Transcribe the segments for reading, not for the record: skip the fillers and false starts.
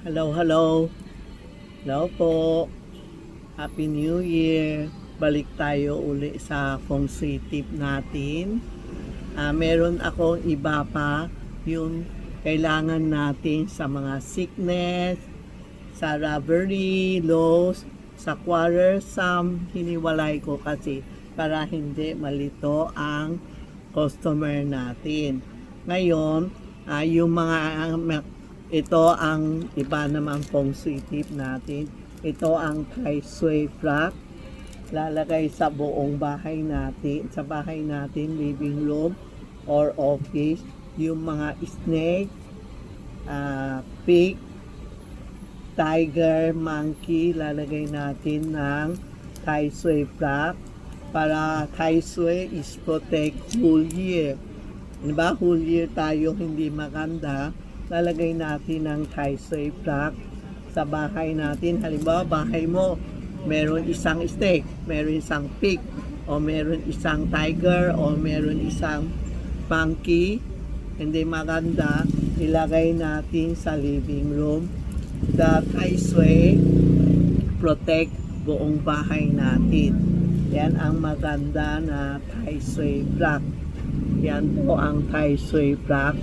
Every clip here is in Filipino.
Hello, hello. Hello po. Happy New Year. Balik tayo uli sa Feng Shui tip natin. Meron akong iba pa yung kailangan natin sa mga sickness, sa robbery, loss, sa quarrelsome. Hiniwalay ko kasi para hindi malito ang customer natin. Ngayon, yung mga ito ang iba namang Feng Shui tip natin. Ito ang Tai Sui Frog. Lalagay sa buong bahay natin, sa bahay natin, living room or office. Yung mga snake, pig, tiger, monkey, lalagay natin ng Tai Sui Frog. Para Tai Sui is protect whole year. Diba? Whole year tayo hindi maganda. Lalagay natin ng Tai Sui Frog sa bahay natin. Halimbawa, bahay mo, meron isang snake, meron isang pig, o meron isang tiger, o meron isang monkey. Hindi maganda. Ilagay natin sa living room. The Tai Sui protect buong bahay natin. Yan ang maganda na Tai Sui Frog. Yan po ang Tai Sui Frog.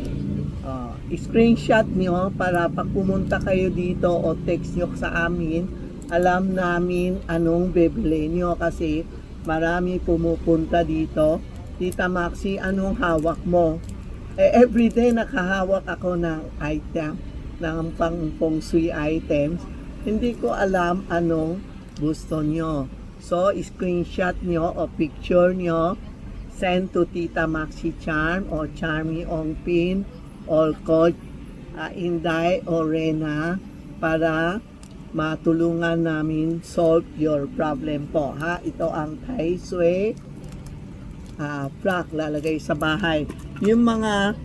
Screenshot nyo para pag pumunta kayo dito o text nyo sa amin, alam namin anong bibili nyo kasi marami pumupunta dito. Tita Maxi, anong hawak mo? Everyday nakahawak ako ng item, ng pang Feng Shui items. Hindi ko alam anong gusto nyo. So, screenshot nyo o picture nyo, send to Tita Maxi Charm o Charmy Ong Pin or Coach Inday o Rena para matulungan namin solve your problem po. Ito ang Tai Sui Frog, lalagay sa bahay. Yung mga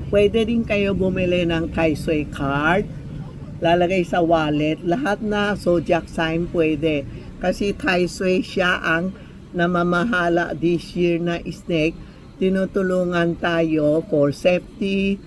pwede din kayo bumili ng Tai Sui card, lalagay sa wallet. Lahat na zodiac sign pwede. Kasi Tai Sui siya ang namamahala this year na snake. Tinutulungan tayo for safety,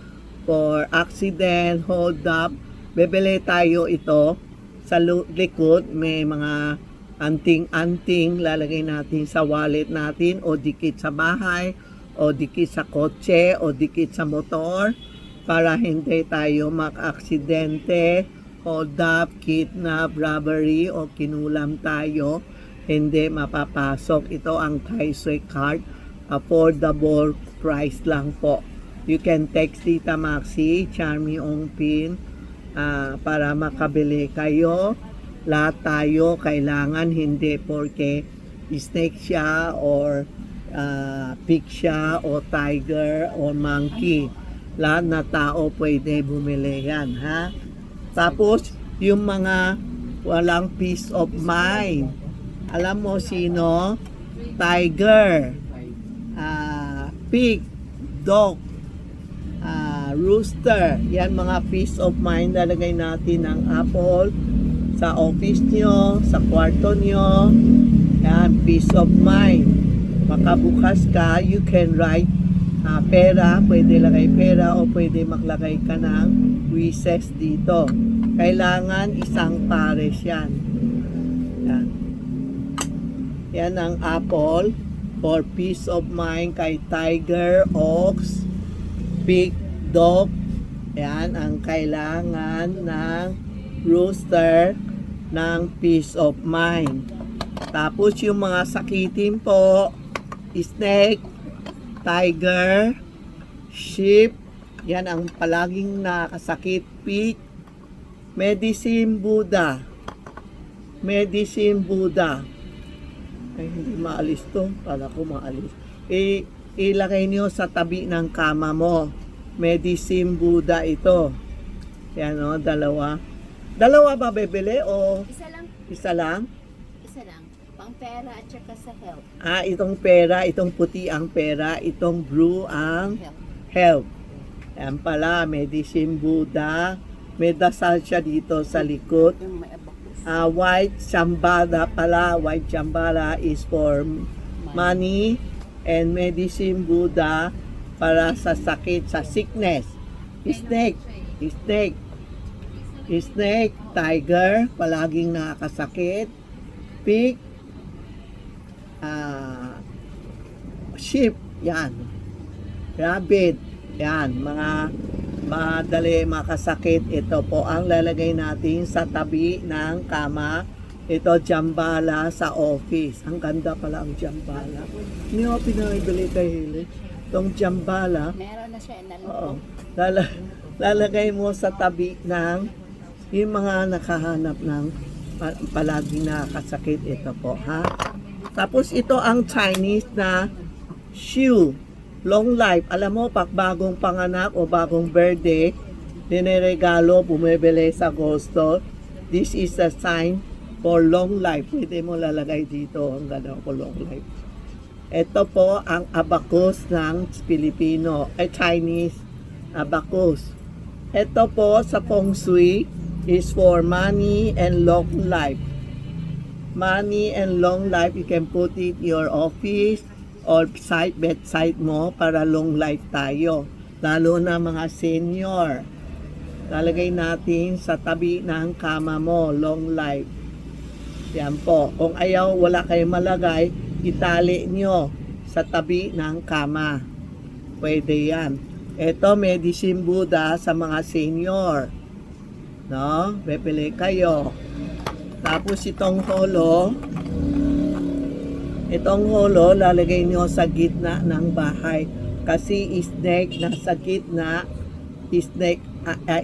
for accident, hold up. Bebele tayo ito sa likod. May mga anting-anting lalagay natin sa wallet natin o dikit sa bahay o dikit sa kotse o dikit sa motor para hindi tayo mag-aksidente, hold up, kidnap, robbery o kinulam tayo. Hindi mapapasok. Ito ang Tai Sui card. Affordable price lang po. You can text Tita Maxi, Charmy Ong Pin, para makabili kayo. Lahat tayo kailangan, hindi porque snake siya or pig siya o tiger or monkey. Lahat na tao pwede bumili yan, ha? Tapos, yung mga walang peace of mind. Alam mo sino? Tiger, pig, dog, rooster. Yan mga peace of mind. Lalagay natin ng apple sa office nyo, sa kwarto nyo. Yan, peace of mind. Makabukas ka, you can write pera. Pwede lagay pera o pwede maglagay ka ng wishes dito. Kailangan isang pares yan. Yan. Yan ang apple for peace of mind kay tiger, ox, pig, dog. Yan ang kailangan ng rooster ng peace of mind. Tapos yung mga sakitin po, snake, tiger, sheep, yan ang palaging nakasakit, pig, medicine Buddha. Medicine Buddha. Ay, hindi maalis to. Para ko maalis. Ilagay niyo sa tabi ng kama mo. Medicine Buddha ito. Yan o, dalawa. Dalawa ba bebele o? Isa lang. Isa lang? Isa lang. Pang pera at saka sa health. Itong pera, itong puti ang pera, itong blue ang health. Yan pala, Medicine Buddha. May dasal siya dito sa likod. Yung may abacus. White Shambhala pala. White Shambhala is for money, and Medicine Buddha para sa sakit, sa sickness. Snake. Snake, tiger, palaging nakakasakit. Pig, sheep, yan. Rabbit, yan. Mga madali makasakit. Ito po ang lalagay natin sa tabi ng kama. Ito, jambala sa office. Ang ganda pala ang jambala. Hindi ako pinabili kay Hili. Itong jambala, Meron na siya oo, inalok. lalagay mo sa tabi ng yung mga nakahanap ng palaging nakakasakit. Ito po, ha? Tapos ito ang Chinese na shoe. Long life. Alam mo, pag bagong panganak o bagong birthday, dineregalo, bumibili sa gold store. This is a sign for long life. Pwede mo lalagay dito ang gano'n ko long life. Ito po ang abacus ng Pilipino, Chinese abacus. Ito po sa feng shui is for money and long life. Money and long life, you can put it in your office or bedside mo para long life tayo. Lalo na mga senior. Lalagay natin sa tabi ng kama mo, long life. Yan po. Kung ayaw, wala kayong malagay, itali nyo sa tabi ng kama. Pwede yan. Ito, medicine Buddha sa mga senior. No? Bebili kayo. Tapos itong holo, lalagay nyo sa gitna ng bahay. Kasi snake nasa gitna, snake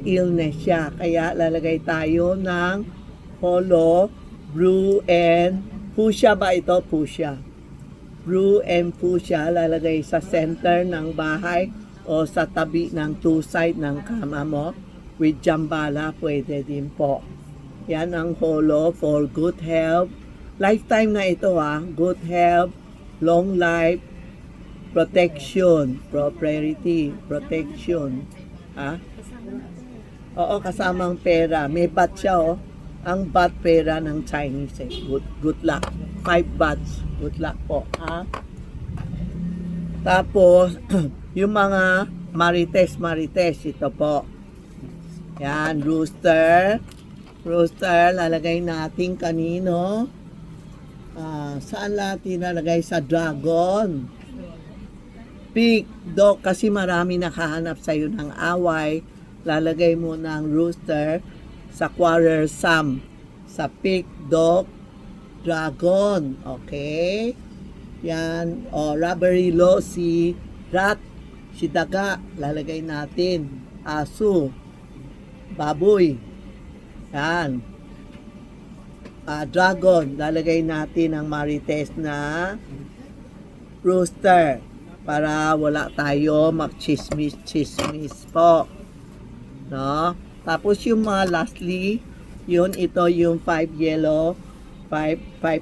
illness siya. Kaya lalagay tayo ng holo, blue and fuchsia ba ito? Fuchsia. Blue and fuchsia lalagay sa center ng bahay o sa tabi ng two side ng kama mo. With jambala, pwede din po. Yan ang holo for good health. Lifetime na ito Good health, long life, protection, prosperity, protection. Oo, kasamang pera. May bat siya Ang bat pera ng Chinese Good luck. 5 bats. Good luck po. Tapos, yung mga marites, ito po. Yan, rooster. Rooster, lalagay natin kanino. Saan natin lalagay? Sa dragon. Pig, dog, kasi marami nakahanap sa'yo ng away. Lalagay mo ng rooster sa quarrelsome. Sa pig, dog, dragon. Okay? Yan. Robbery law, si rat, si daga. Lalagay natin. Aso. Baboy. Yan. Dragon. Lalagay natin ang marites na rooster para wala tayo mag-chismis po. No? Tapos yung mga lastly, ito yung 5 yellow, 5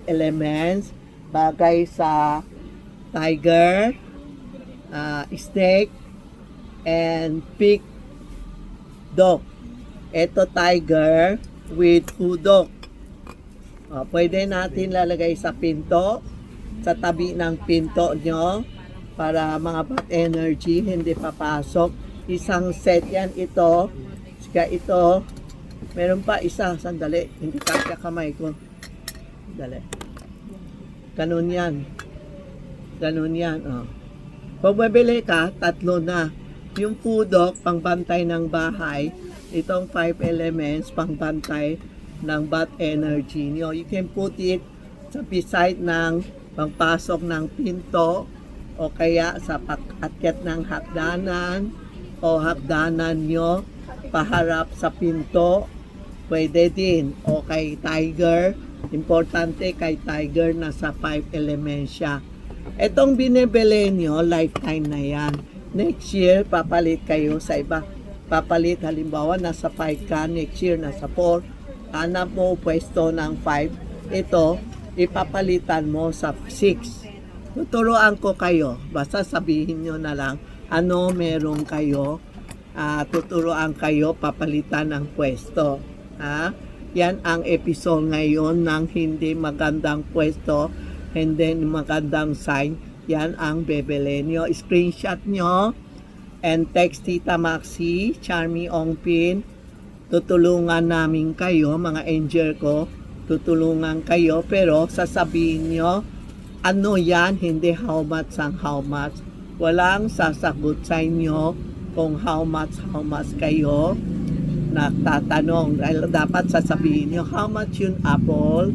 elements, bagay sa tiger, snake, and pig, dog. Ito tiger with hudok. Pwede natin lalagay sa pinto, sa tabi ng pinto nyo, para mga bad energy hindi papasok. Isang set yan ito. Ito, meron pa isa, sandali, hindi kasya kamay ko. Dali. Ganun yan. Pag mabili ka, 3 na. Yung pudok, pangbantay ng bahay. Itong 5 elements, pangbantay ng bad energy nyo. You can put it sa beside ng pangpasok ng pinto o kaya sa pag-akyat ng hagdanan o hagdanan nyo paharap sa pinto. Pwede din. O kay tiger, importante kay tiger na sa 5 elements siya. Itong binibili nyo, lifetime na yan. Next year, papalit kayo sa iba. Papalit, halimbawa, nasa 5 ka, next year, nasa 4. Hanap mo pwesto ng 5. Ito, ipapalitan mo sa 6. Tuturuan ko kayo. Basta sabihin nyo na lang, ano meron kayo. Tuturuan kayo, papalitan ng pwesto. Yan ang episode ngayon ng hindi magandang pwesto, hindi magandang sign. Yan ang bebele nyo. Screenshot nyo and text Tita Maxi, Charmy Ongpin tutulungan namin kayo, mga angel ko, tutulungan kayo, pero sasabihin nyo, ano yan, hindi how much ang how much. Walang sasagot sa inyo kung how much kayo nagtatanong. Dahil dapat sasabihin nyo, how much yung apple,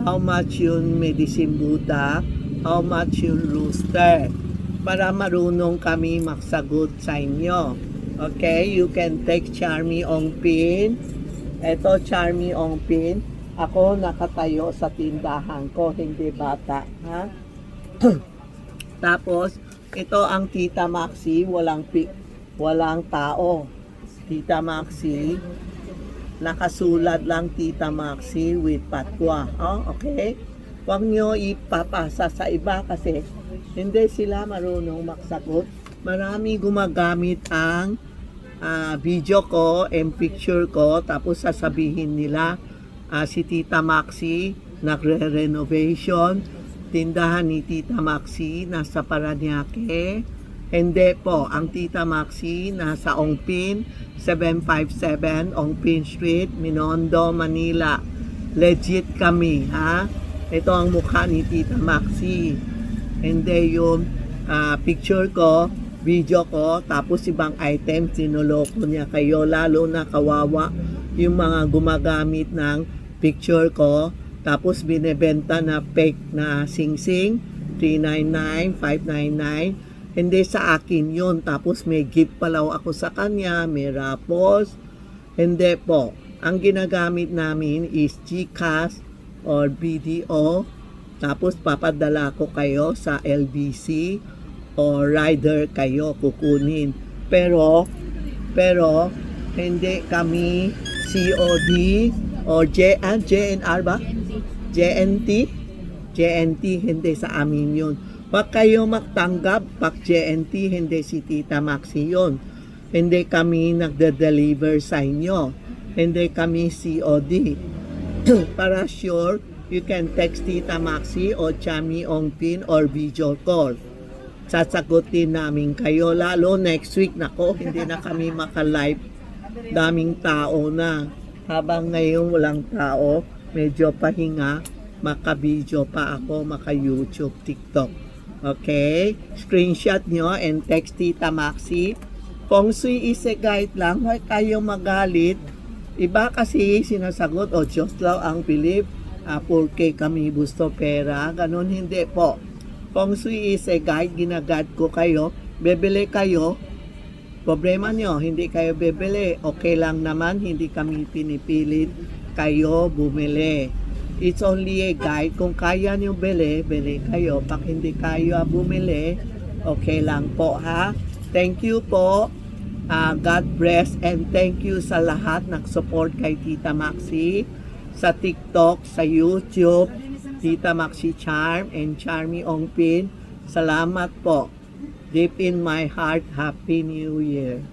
how much yung medicine Buddha, how much yung rooster, para marunong kami magsagot sa inyo. Okay, you can take Charmy Ongpin. Ito, Charmy Ongpin. Ako nakatayo sa tindahan ko, hindi bata. Ha? Tapos, ito ang Tita Maxi, walang tao. Tita Maxi, nakasulat lang Tita Maxi with patwa. Oh, okay? Huwag nyo ipapasa sa iba kasi hindi sila marunong magsagot. Marami gumagamit ang video ko and picture ko, tapos sasabihin nila si Tita Maxi nagre-renovation, tindahan ni Tita Maxi nasa Paranaque. Hindi po, ang Tita Maxi nasa Ongpin, 757 Ongpin Street, Minondo, Manila. Legit kami, ha? Ito ang mukha ni Tita Maxi. Hindi yung picture ko, video ko, tapos ibang item, sinuloko niya kayo. Lalo na kawawa yung mga gumagamit ng picture ko, tapos binebenta na fake na sing-sing, 399, 599. Hindi sa akin yun. Tapos may gift palaw ako sa kanya, may rapos. Hindi po. Ang ginagamit namin is GCash or BDO. Tapos papadala ko kayo sa LBC o rider kayo kukunin. Pero hindi kami COD o JNR ba? JNT, hindi sa amin yun. Huwag kayo magtanggap pag JNT, hindi si Tita Maxi yun. Hindi kami nagde-deliver sa inyo. Hindi kami COD. Para sure, you can text Tita Maxi o Charmy Ongpin or video call. Sasagutin namin kayo. Lalo next week, nako, hindi na kami maka-live. Daming tao na. Habang ngayon walang tao, medyo pahinga, maka-video pa ako, maka-YouTube, TikTok. Okay? Screenshot nyo and text Tita Maxi. Feng Shui is a guide lang, huwag kayo magalit. Iba kasi sinasagot, Diyos lang ang believe, porque kami gusto pera. Ganon, hindi po. Feng Shui is a guide, ginagad ko kayo. Bebili kayo, problema nyo, hindi kayo bebili. Okay lang naman, hindi kami pinipilit kayo bumili. It's only a guide. Kung kaya nyo bili kayo. Pag hindi kayo bumili, okay lang po, ha? Thank you po. God bless and thank you sa lahat nag-support kay Tita Maxi sa TikTok, sa YouTube, Tita Maxi Charm and Charmy Ongpin. Salamat po. Deep in my heart, Happy New Year.